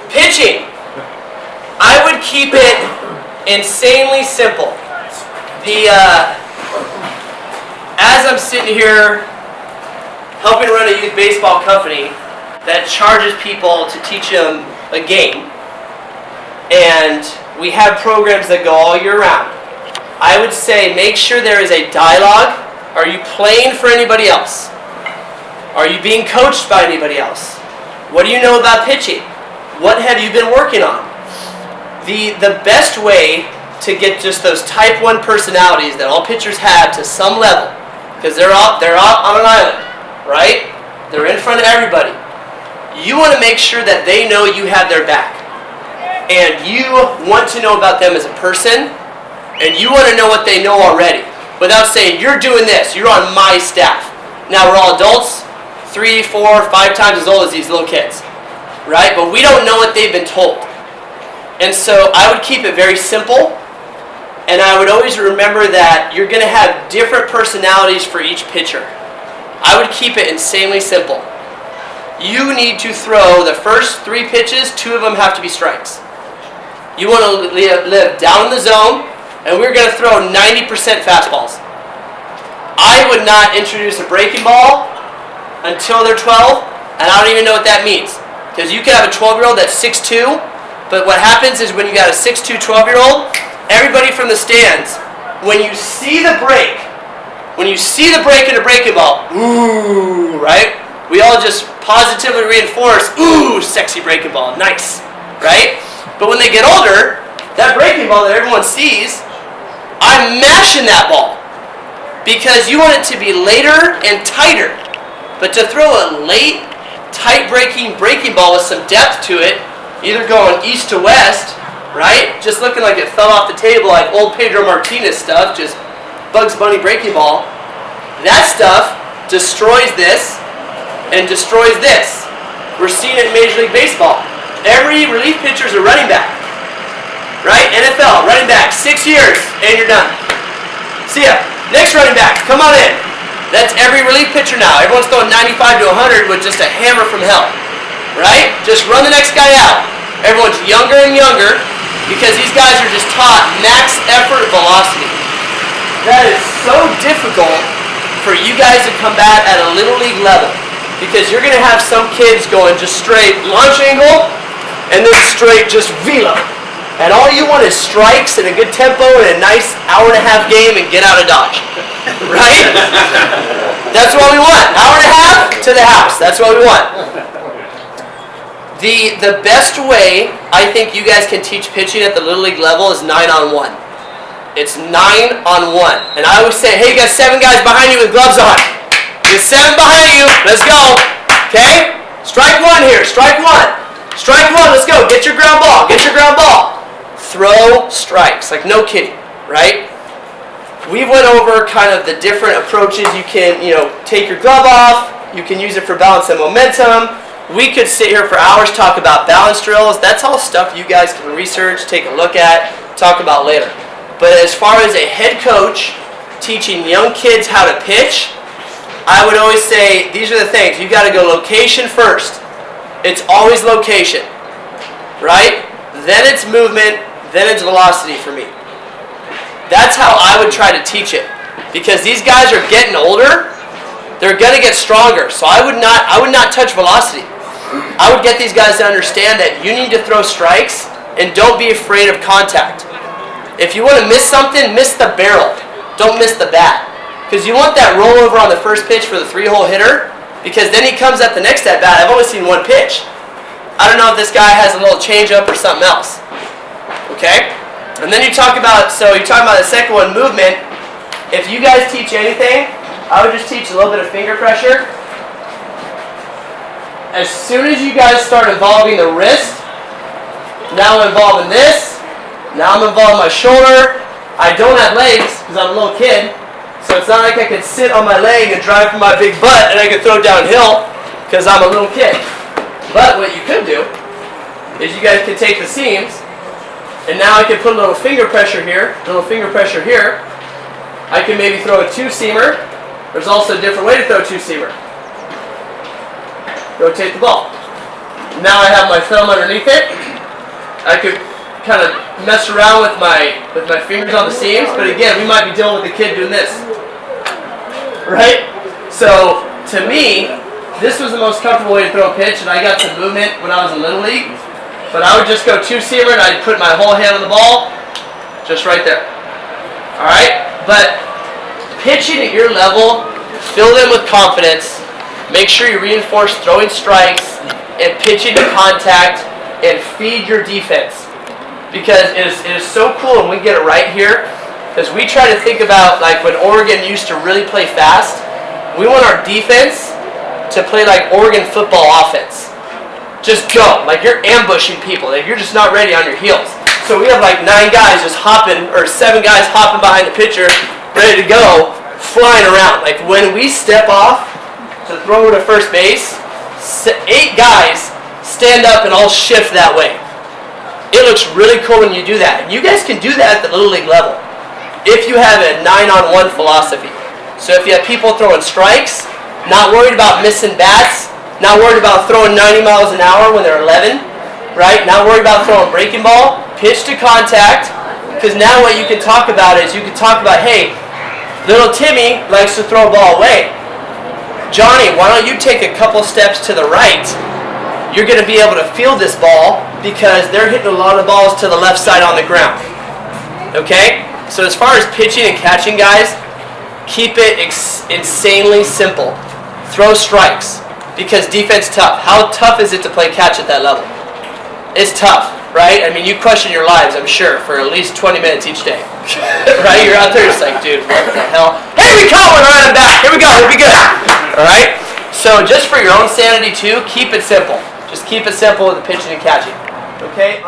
Pitching. I would keep it insanely simple. As I'm sitting here helping run a youth baseball company that charges people to teach them a game, and we have programs that go all year round, I would say make sure there is a dialogue. Are you playing for anybody else? Are you being coached by anybody else? What do you know about pitching? What have you been working on? The best way to get just those type 1 personalities that all pitchers have to some level, because they're out on an island, right? They're in front of everybody. You want to make sure that they know you have their back. And you want to know about them as a person, and you want to know what they know already, without saying, you're doing this, you're on my staff. Now, we're all adults, 3, 4, 5 times as old as these little kids, right? But we don't know what they've been told. And so I would keep it very simple, and I would always remember that you're going to have different personalities for each pitcher. I would keep it insanely simple. You need to throw the first 3 pitches, 2 of them have to be strikes. You want to live down in the zone, and we're going to throw 90% fastballs. I would not introduce a breaking ball until they're 12, and I don't even know what that means. Because you can have a 12-year-old that's 6'2", but what happens is when you got a 6'2", 12-year-old, everybody from the stands, when you see the break in a breaking ball, ooh, right? We all just positively reinforce, ooh, sexy breaking ball, nice, right? But when they get older, that breaking ball that everyone sees, I'm mashing that ball. Because you want it to be later and tighter. But to throw a late, tight breaking ball with some depth to it, either going east to west, right? Just looking like it fell off the table like old Pedro Martinez stuff, just Bugs Bunny breaking ball. That stuff destroys this and destroys this. We're seeing it in Major League Baseball. Every relief pitcher is a running back, right? NFL, running back, 6 years, and you're done. See ya. Next running back, come on in. That's every relief pitcher now. Everyone's throwing 95 to 100 with just a hammer from hell, right? Just run the next guy out. Everyone's younger and younger because these guys are just taught max effort velocity. That is so difficult for you guys to combat at a Little League level because you're going to have some kids going just straight launch angle and then straight just velo. And all you want is strikes and a good tempo and a nice hour-and-a-half game and get out of Dodge. Right? That's what we want. Hour and a half to the house. That's what we want. The best way I think you guys can teach pitching at the Little League level is 9-on-1. It's 9-on-1. And I always say, hey, you got 7 guys behind you with gloves on. There's 7 behind you. Let's go. Okay? Strike 1 here. Strike 1. Strike 1. Let's go. Get your ground ball. Get your ground ball. Throw strikes. Like no kidding. Right? We went over kind of the different approaches. You can, take your glove off. You can use it for balance and momentum. We could sit here for hours, talk about balance drills. That's all stuff you guys can research, take a look at, talk about later. But as far as a head coach teaching young kids how to pitch, I would always say these are the things. You got to go location first. It's always location, right? Then it's movement, then it's velocity for me. That's how I would try to teach it. Because these guys are getting older, they're going to get stronger. So I would not touch velocity. I would get these guys to understand that you need to throw strikes and don't be afraid of contact. If you want to miss something, miss the barrel. Don't miss the bat. Because you want that rollover on the first pitch for the 3-hole hitter, because then he comes at the next at-bat. I've only seen 1 pitch. I don't know if this guy has a little change-up or something else. Okay? And then you're talking about the second one, movement. If you guys teach anything, I would just teach a little bit of finger pressure. As soon as you guys start involving the wrist, now I'm involving this, now I'm involving my shoulder. I don't have legs because I'm a little kid, so it's not like I could sit on my leg and drive from my big butt and I could throw downhill because I'm a little kid. But what you could do is you guys could take the seams, and now I can put a little finger pressure here, a little finger pressure here. I can maybe throw a 2-seamer. There's also a different way to throw a 2-seamer. Rotate the ball. Now I have my thumb underneath it. I could kind of mess around with my fingers on the seams, but again, we might be dealing with a kid doing this, right? So to me, this was the most comfortable way to throw a pitch, and I got some movement when I was in Little League. But I would just go two-seamer, and I'd put my whole hand on the ball, just right there. All right? But pitching at your level, fill them with confidence. Make sure you reinforce throwing strikes and pitching to contact, and feed your defense. Because it is so cool when we get it right here, because we try to think about like when Oregon used to really play fast. We want our defense to play like Oregon football offense. Just go, like you're ambushing people, like you're just not ready on your heels. So we have like 9 guys just hopping, or 7 guys hopping behind the pitcher, ready to go, flying around. Like when we step off to throw to first base, 8 guys stand up and all shift that way. It looks really cool when you do that. And you guys can do that at the Little League level if you have a 9-on-1 philosophy. So if you have people throwing strikes, not worried about missing bats, not worried about throwing 90 miles an hour when they're 11, right? Not worried about throwing breaking ball, pitch to contact, because now what you can talk about is you can talk about, hey, little Timmy likes to throw a ball away. Johnny, why don't you take a couple steps to the right? You're going to be able to field this ball because they're hitting a lot of balls to the left side on the ground. Okay? So as far as pitching and catching, guys, keep it insanely simple. Throw strikes because defense tough. How tough is it to play catch at that level? It's tough, right? I mean, you question your lives, I'm sure, for at least 20 minutes each day. Right? You're out there just like, dude, what the hell? Here we go! All right, I'm back. Here we go. We'll be good. All right? So just for your own sanity, too, keep it simple. Just keep it simple with the pitching and catching. Okay?